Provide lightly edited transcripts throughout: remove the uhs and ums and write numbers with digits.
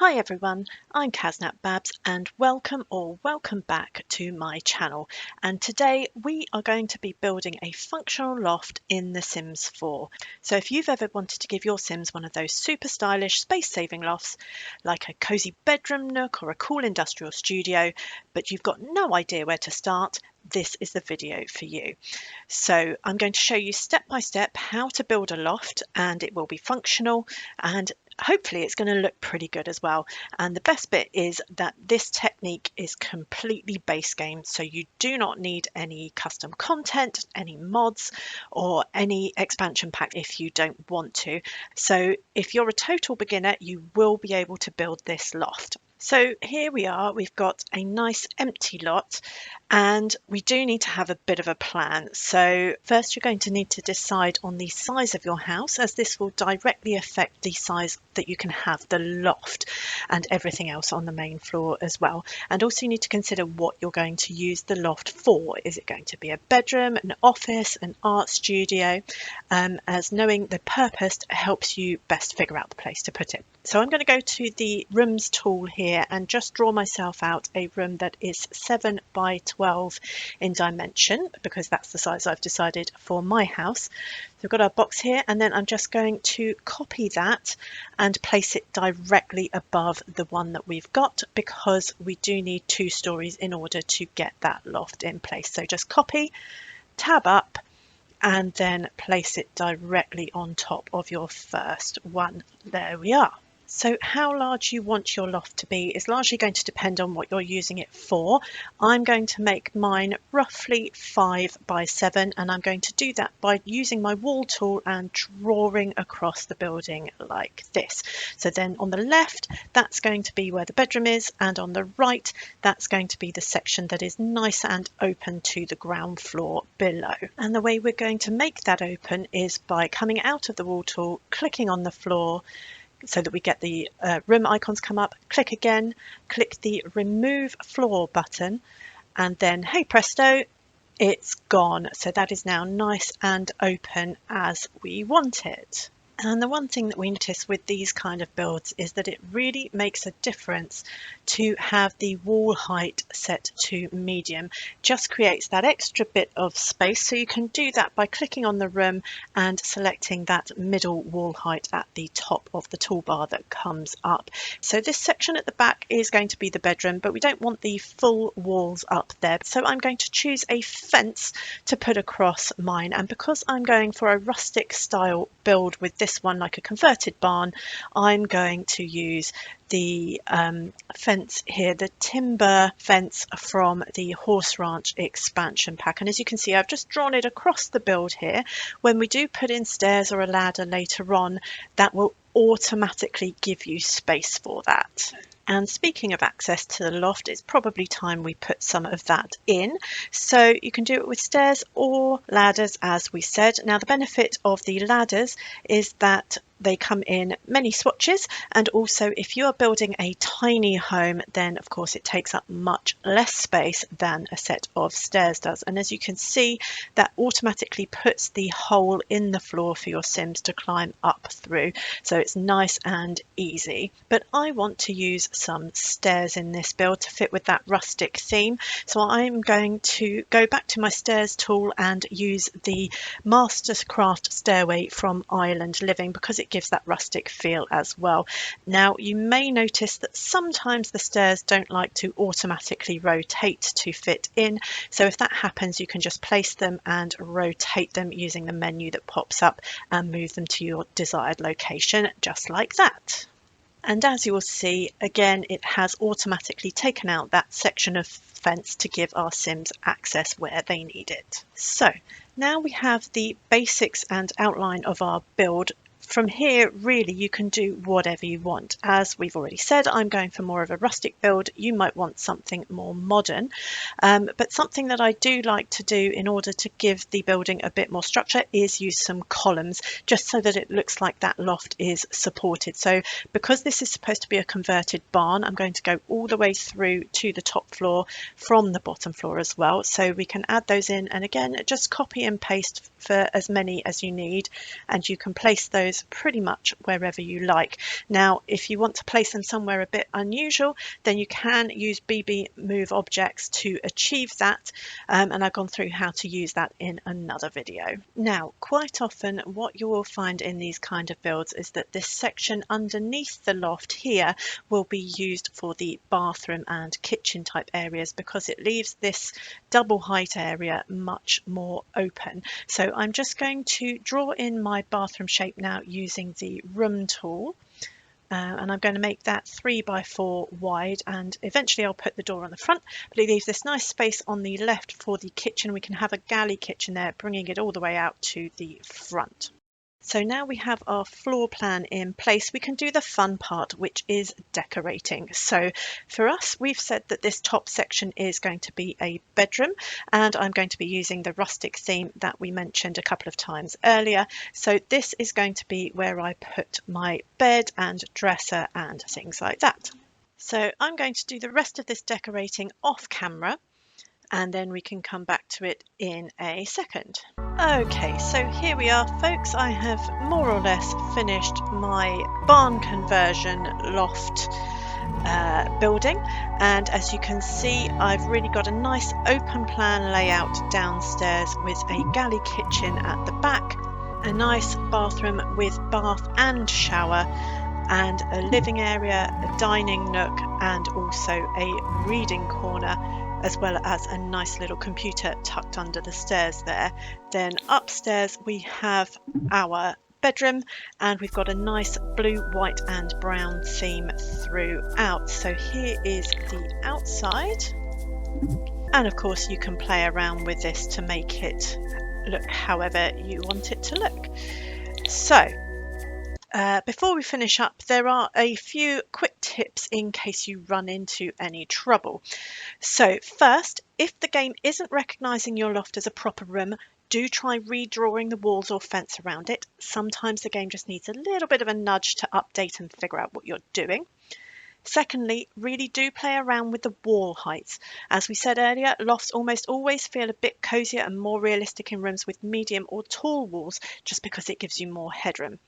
Hi everyone, I'm Kaznat Babs and welcome or welcome back to my channel. And today we are going to be building a functional loft in The Sims 4. So if you've ever wanted to give your Sims one of those super stylish space-saving lofts, like a cozy bedroom nook or a cool industrial studio, but you've got no idea where to start, this is the video for you. So I'm going to show you step by step how to build a loft, and it will be functional and hopefully it's going to look pretty good as well. And the best bit is that this technique is completely base game, so you do not need any custom content, any mods or any expansion pack if you don't want to. So if you're a total beginner, you will be able to build this loft. So here we are, we've got a nice empty lot and we do need to have a bit of a plan. So first you're going to need to decide on the size of your house, as this will directly affect the size that you can have the loft and everything else on the main floor as well. And also you need to consider what you're going to use the loft for. Is it going to be a bedroom, an office, an art studio? As knowing the purpose helps you best figure out the place to put it. So I'm going to go to the rooms tool here and just draw myself out a room that is 7 by 12 in dimension, because that's the size I've decided for my house. So we've got our box here, and then I'm just going to copy that and place it directly above the one that we've got, because we do need 2 stories in order to get that loft in place. So just copy, tab up, and then place it directly on top of your first one. There we are. So how large you want your loft to be is largely going to depend on what you're using it for. I'm going to make mine roughly 5 by 7, and I'm going to do that by using my wall tool and drawing across the building like this. So then on the left, that's going to be where the bedroom is, and on the right, that's going to be the section that is nice and open to the ground floor below. And the way we're going to make that open is by coming out of the wall tool, clicking on the floor, so that we get the room icons come up, click again, click the remove floor button, and then hey presto, it's gone. So that is now nice and open as we want it. And the one thing that we notice with these kind of builds is that it really makes a difference to have the wall height set to medium. Just creates that extra bit of space. So you can do that by clicking on the room and selecting that middle wall height at the top of the toolbar that comes up. So this section at the back is going to be the bedroom, but we don't want the full walls up there. So I'm going to choose a fence to put across mine. And because I'm going for a rustic style build with this one, like a converted barn, I'm going to use the fence here, the timber fence from the Horse Ranch expansion pack. And as you can see, I've just drawn it across the build here. When we do put in stairs or a ladder later on, that will automatically give you space for that. And speaking of access to the loft, it's probably time we put some of that in. So you can do it with stairs or ladders, as we said. Now, the benefit of the ladders is that they come in many swatches, and also if you are building a tiny home, then of course it takes up much less space than a set of stairs does. And as you can see, that automatically puts the hole in the floor for your Sims to climb up through, so it's nice and easy. But I want to use some stairs in this build to fit with that rustic theme, so I'm going to go back to my stairs tool and use the Mastercraft stairway from Island Living, because it gives that rustic feel as well. Now you may notice that sometimes the stairs don't like to automatically rotate to fit in, so if that happens you can just place them and rotate them using the menu that pops up and move them to your desired location, just like that. And as you will see, again, it has automatically taken out that section of fence to give our Sims access where they need it. So now we have the basics and outline of our build. From here, really, you can do whatever you want. As we've already said, I'm going for more of a rustic build. You might want something more modern, but something that I do like to do in order to give the building a bit more structure is use some columns, just so that it looks like that loft is supported. So because this is supposed to be a converted barn, I'm going to go all the way through to the top floor from the bottom floor as well. So we can add those in, and again, just copy and paste for as many as you need, and you can place those those pretty much wherever you like. Now, if you want to place them somewhere a bit unusual, then you can use BB move objects to achieve that, and I've gone through how to use that in another video. Now, quite often what you will find in these kind of builds is that this section underneath the loft here will be used for the bathroom and kitchen type areas because it leaves this double height area much more open. So I'm just going to draw in my bathroom shape now using the room tool. And I'm going to make that 3 by 4 wide, and eventually I'll put the door on the front, but it leaves this nice space on the left for the kitchen. We can have a galley kitchen there, bringing it all the way out to the front. So now we have our floor plan in place, we can do the fun part, which is decorating. So for us, we've said that this top section is going to be a bedroom, and I'm going to be using the rustic theme that we mentioned a couple of times earlier. So this is going to be where I put my bed and dresser and things like that. So I'm going to do the rest of this decorating off camera, and then we can come back to it in a second. Okay, so here we are, folks. I have more or less finished my barn conversion loft building, and as you can see, I've really got a nice open plan layout downstairs with a galley kitchen at the back, a nice bathroom with bath and shower, and a living area, a dining nook, and also a reading corner, as well as a nice little computer tucked under the stairs there. Then upstairs we have our bedroom, and we've got a nice blue, white and brown theme throughout. So here is the outside, and of course you can play around with this to make it look however you want it to look. So before we finish up, there are a few quick tips in case you run into any trouble. So first, if the game isn't recognising your loft as a proper room, do try redrawing the walls or fence around it. Sometimes the game just needs a little bit of a nudge to update and figure out what you're doing. Secondly, really do play around with the wall heights. As we said earlier, lofts almost always feel a bit cozier and more realistic in rooms with medium or tall walls, just because it gives you more headroom.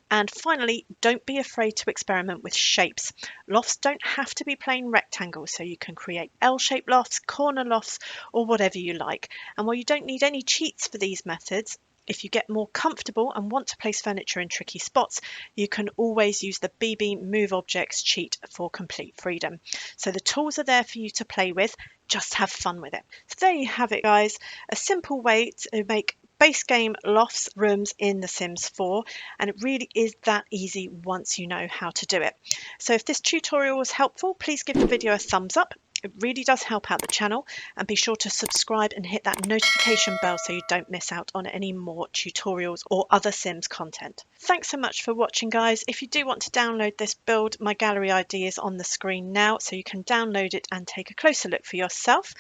And finally, don't be afraid to experiment with shapes. Lofts don't have to be plain rectangles, so you can create L-shaped lofts, corner lofts, or whatever you like. And while you don't need any cheats for these methods, if you get more comfortable and want to place furniture in tricky spots, you can always use the BB Move Objects cheat for complete freedom. So the tools are there for you to play with, just have fun with it. So there you have it, guys, a simple way to make base game lofts rooms in The Sims 4, and it really is that easy once you know how to do it. So if this tutorial was helpful, please give the video a thumbs up. It really does help out the channel, and be sure to subscribe and hit that notification bell so you don't miss out on any more tutorials or other Sims content. Thanks so much for watching, guys. If you do want to download this build, my gallery ID is on the screen now, so you can download it and take a closer look for yourself.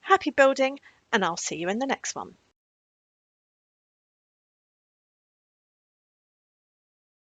Happy building, and I'll see you in the next one.